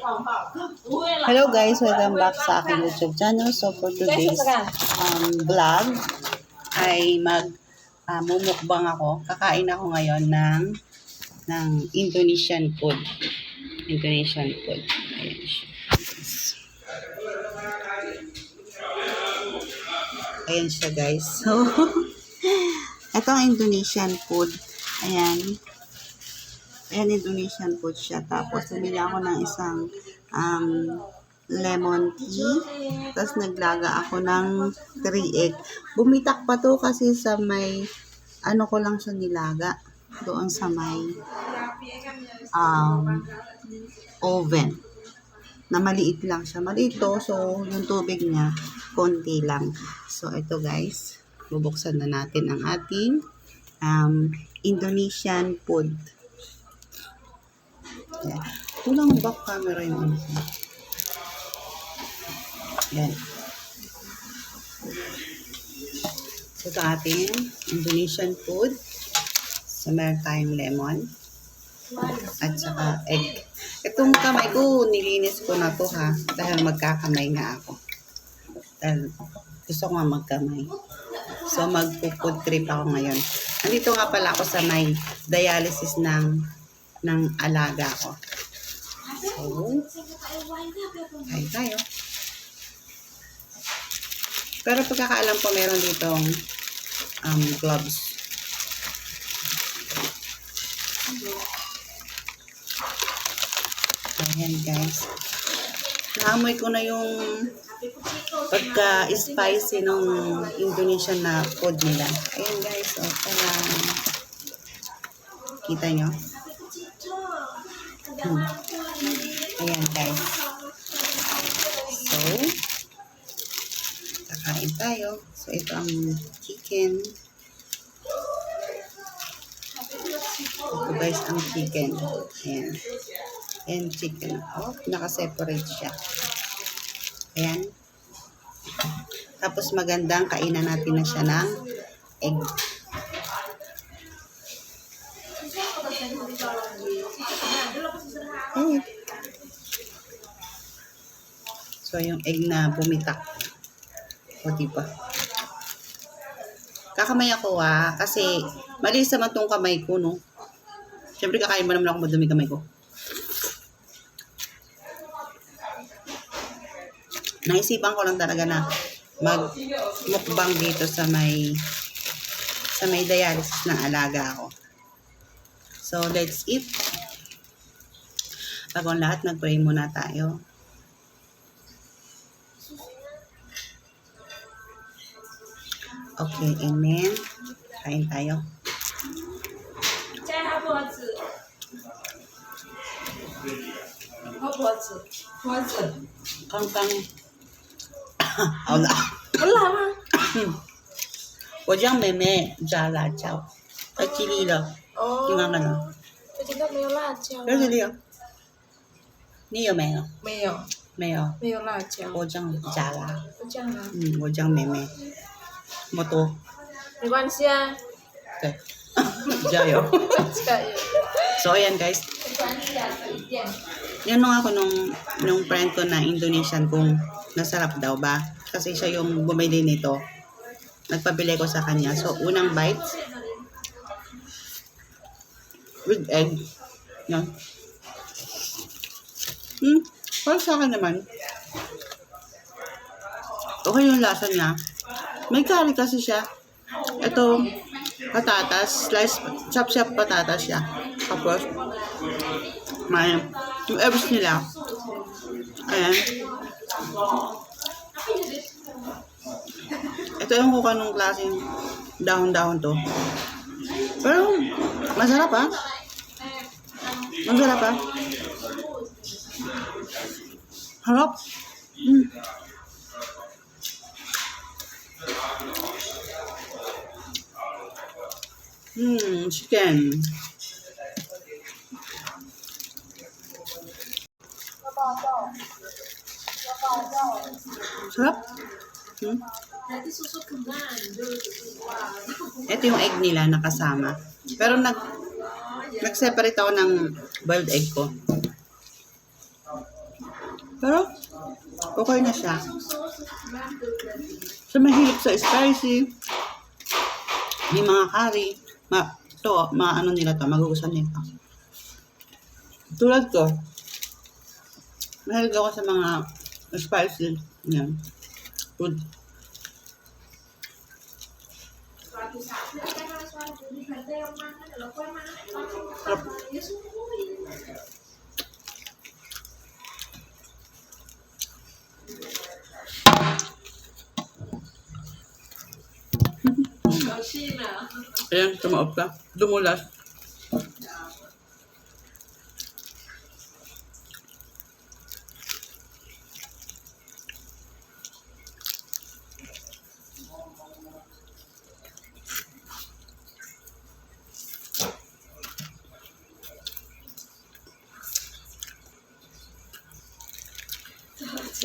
Hello guys, welcome back sa aking YouTube channel. So for today's vlog ay mumukbang ako. Kakain ako ngayon ng Indonesian food. Indonesian food. Ayan siya. Ayan siya guys. So ito ang Indonesian food. Ayan. Ayan, Indonesian food siya. Tapos, bumili ako ng isang lemon tea. Tapos, naglaga ako ng 3 egg. Bumitak pa to kasi sa may, ano ko lang siya nilaga. Doon sa may oven. Na maliit lang siya. Maliit to, so yung tubig niya, konti lang. So, ito guys, bubuksan na natin ang ating Indonesian food. Yan. Kulang back camera yung ano. Yan. So, ito ating Indonesian food. So, meron tayong lemon. At saka egg. Itong kamay ko, nilinis ko na to ha. Dahil magkakamay na ako. Dahil gusto ko nga magkamay. So, magpo-food trip ako ngayon. Nandito nga pala ako sa may dialysis ng alaga ko. So, kain tayo. Pero pagkakaalam ko meron ditong gloves. Ayan guys. Naamoy ko na yung pagka-spicy ng Indonesian na food nila. Ayan guys. O, parang kita nyo? Ayan guys. So, kakain tayo. So, ito ang chicken. Ito guys ang chicken. Ayan. Ayan chicken. Oh, naka-separate siya. Ayan. Tapos magandang kainan natin na siya ng egg. Ayan. So, yung egg na bumitak. O, diba? Kakamay ako kasi malinis naman tong kamay ko, no? Siyempre, kakain ba naman ako madumi kamay ko? Naisipan ko lang talaga na magmukbang dito sa may dialysis ng alaga ko. So, let's eat. Bago ang lahat, nag-pray muna tayo. Okay, amen. Kain tayo. Kangkang. Wala. Wala ma. 我叫妹妹加辣椒，吉利的，你看看呢？我觉得没有辣椒。这是的，你有没有？没有，没有。没有辣椒。我酱加辣。我这样啊。我叫妹妹，不多。没关系啊。对，加油。加油。So, ayan guys. Tinanong ako nung friend ko na Indonesian kung nasarap daw ba. Kasi siya yung bumili nito. Nagpabili ko sa kanya. So, unang bite. With egg. Yan. Para sa akin naman. Okay yung lasa niya. May curry kasi siya. Ito, patatas. Slice, chop-chop patatas siya. Tapos, may yung herbs nila. Ayan. Ito yung kung anong klaseng dahon-dahon to. Pero, masarap ha. Masarap ha. Harap. Chicken. Sarap. Ito yung egg nila nakasama. Pero nag-separate ako ng boiled egg ko. Pero, okay na siya. So, mahilig sa spicy. May mga curry. Maano nila to, magugustuhan nila. Tulad ko, mahilig ako sa mga spicy. Yan. Food. Sarap. Ayan, tumaob ka. Dumulas.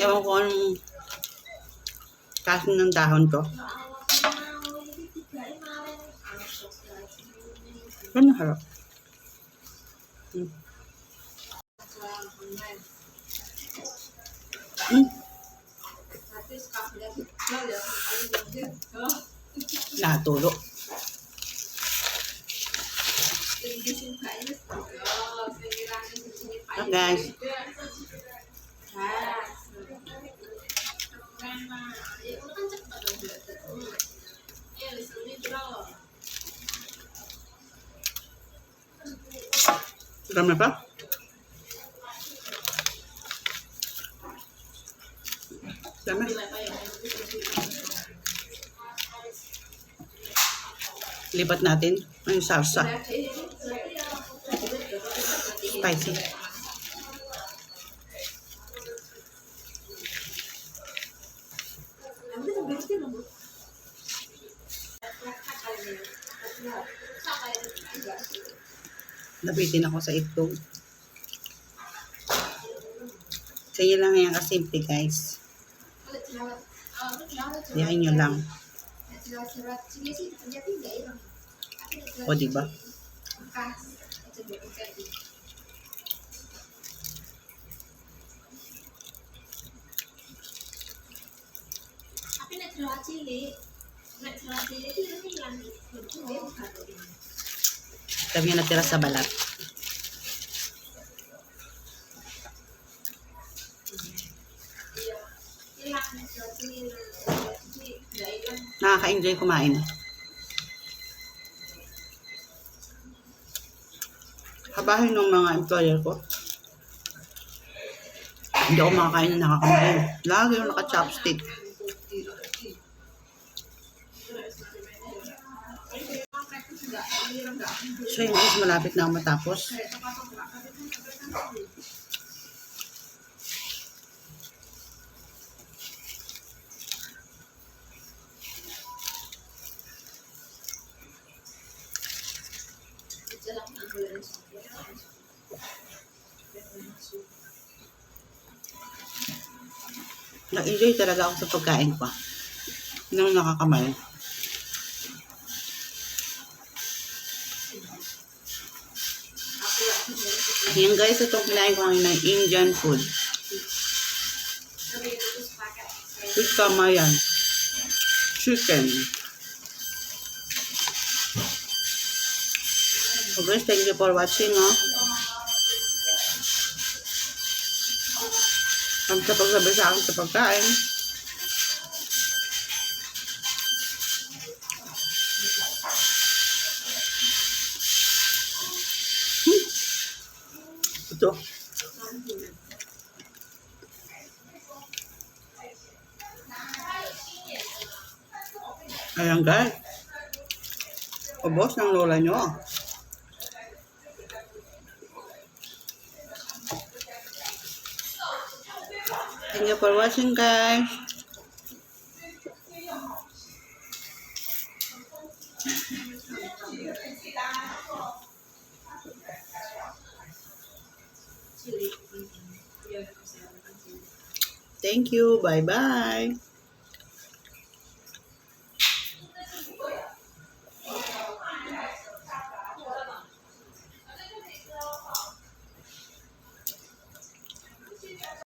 Ewan ko anong kasi ng dahon to. Ano harap? Natulo. So guys. Dami pa? Dami. Lipat natin ang salsa. Spicy. Nabitin ako sa itlog. Sa inyo lang yan kasimple guys. Diyan nyo lang. O diba? Sabi nga natira sa balat. Nakaka-enjoy kumain. Kabahin ng mga employer ko. Hindi ako makakain na nakakamain. Lagi yung naka-chopstick. So yun guys, malapit na ako matapos. Nag-enjoy talaga ako sa pagkain ko. Nung nakakamain. Yan guys, itong kinain ko ngayon ng Indian food. With kamayan. Chicken. So guys, thank you for watching. Ang sa pagsabi sa akin sa pagkain. Ito. Ayan guys. Ubos ng lola nyo. Thank you for watching guys. Thank you. Bye-bye.